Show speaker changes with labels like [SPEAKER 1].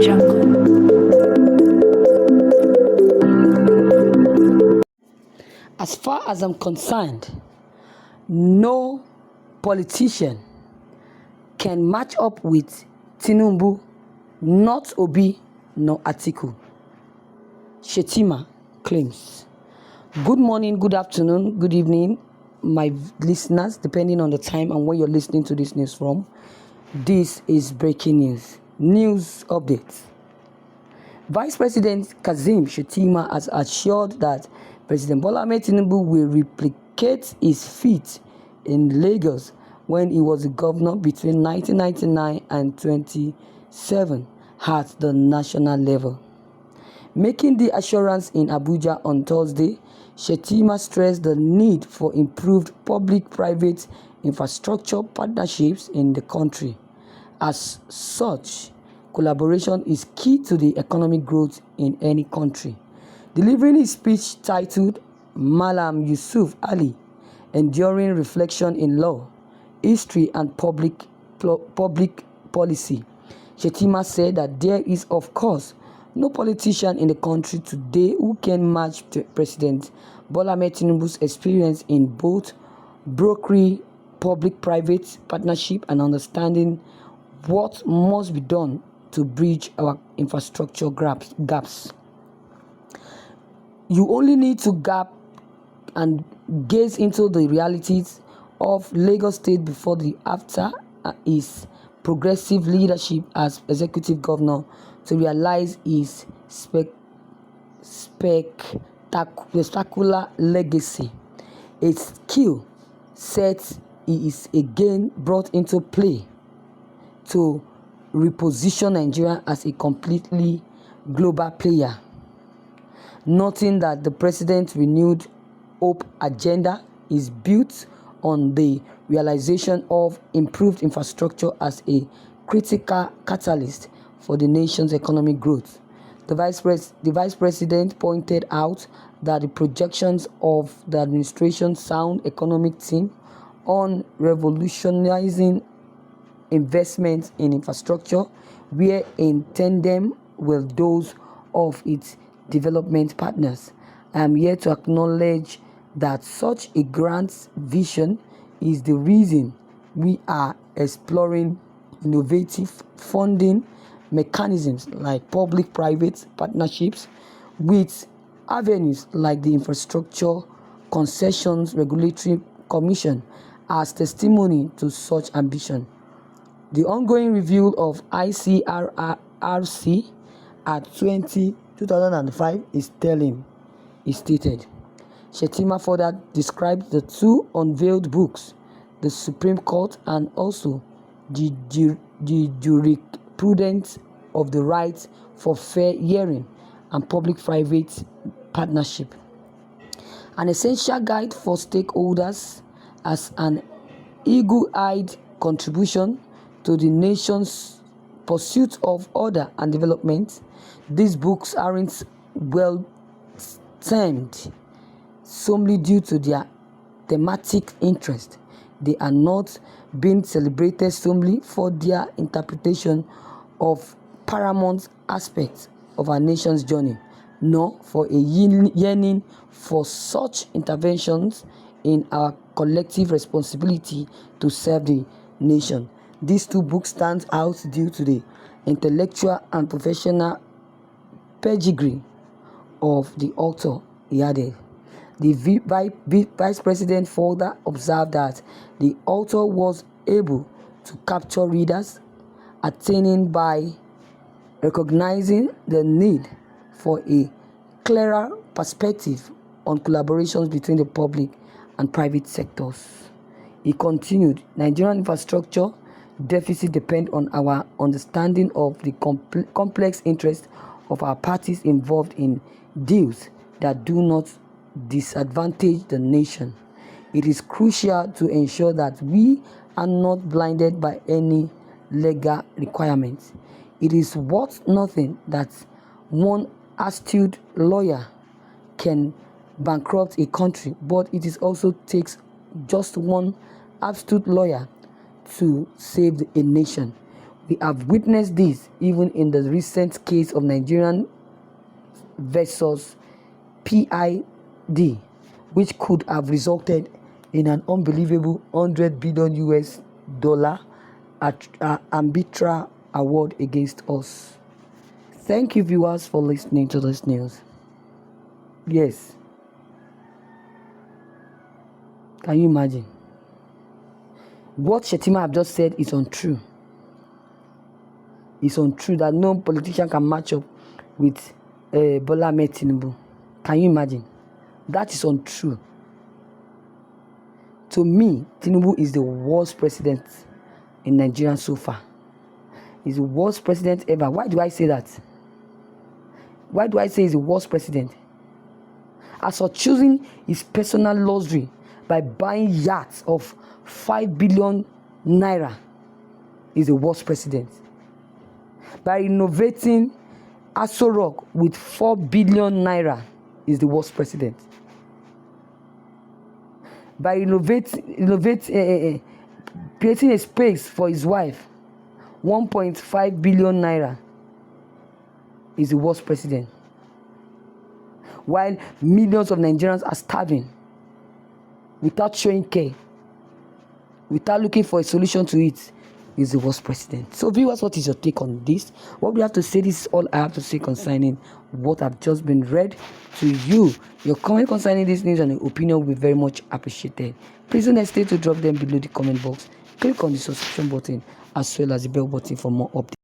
[SPEAKER 1] As far as I'm concerned, no politician can match up with Tinubü, not Obi, nor Atiku. Shettima claims. Good morning, good afternoon, good evening, my listeners, depending on the time and where you're listening to this news from. This is breaking news. News updates. Vice President Clãïms Shettima has assured that President Bola Ahmed Tinubü will replicate his feat in Lagos when he was the governor between 1999 and 2007 at the national level. Making the assurance in Abuja on Thursday, Shettima stressed the need for improved public-private infrastructure partnerships in the country. As such, collaboration is key to the economic growth in any country. Delivering his speech titled Malam Yusuf Ali, Enduring Reflection in Law, History and Public Policy, Shettima said that there is, of course, no politician in the country today who can match President Bola Ahmed Tinubü's experience in both brokering public-private partnership and understanding what must be done to bridge our infrastructure gaps. You only need to gap and gaze into the realities of Lagos State before the after his progressive leadership as executive governor to realize his spectacular legacy. A skill set he is again brought into play to reposition Nigeria as a completely global player. Noting that the president's renewed hope agenda is built on the realization of improved infrastructure as a critical catalyst for the nation's economic growth. The vice president pointed out that the projections of the administration's sound economic team on revolutionizing investments in infrastructure were in tandem with those of its development partners. I am here to acknowledge that such a grand vision is the reason we are exploring innovative funding mechanisms like public-private partnerships with avenues like the Infrastructure Concessions Regulatory Commission as testimony to such ambition. The ongoing review of ICRRC at 2005 is telling, he stated. Shettima further described the two unveiled books, the Supreme Court and also the jurisprudence of the right for fair hearing and public-private partnership, an essential guide for stakeholders as an eagle-eyed contribution to the nation's pursuit of order and development. These books aren't well timed solely due to their thematic interest. They are not being celebrated solely for their interpretation of paramount aspects of our nation's journey, nor for a yearning for such interventions in our collective responsibility to serve the nation. These two books stand out due to the intellectual and professional pedigree of the author, he added. The vice president further observed that the author was able to capture readers' attention by recognizing the need for a clearer perspective on collaborations between the public and private sectors. He continued, Nigerian infrastructure deficit depends on our understanding of the complex interests of our parties involved in deals that do not disadvantage the nation. It is crucial to ensure that we are not blinded by any legal requirements. It is worth nothing that one astute lawyer can bankrupt a country, but it is also takes just one astute lawyer to save a nation. We have witnessed this even in the recent case of Nigerian versus PID, which could have resulted in an unbelievable $100 billion arbitral award against us. Thank you, viewers, for listening to this news. Yes. Can you imagine? What Shettima have just said is untrue. It's untrue that no politician can match up with Bola Ahmed Tinubü. Can you imagine? That is untrue. To me, Tinubü is the worst president in Nigeria so far. He's the worst president ever. Why do I say that? Why do I say he's the worst president? As for choosing his personal luxury by buying yachts of 5 billion naira, he's the worst president. By renovating Aso Rock with 4 billion naira, is the worst president. By creating a space for his wife, 1.5 billion naira, is the worst president. While millions of Nigerians are starving without showing care, without looking for a solution to it, is the worst president. So viewers, what is your take on this? What we have to say, this is all I have to say concerning what I've just been read to you. Your comment concerning this news and your opinion will be very much appreciated. Please don't hesitate to drop them below the comment box. Click on the subscription button as well as the bell button for more updates.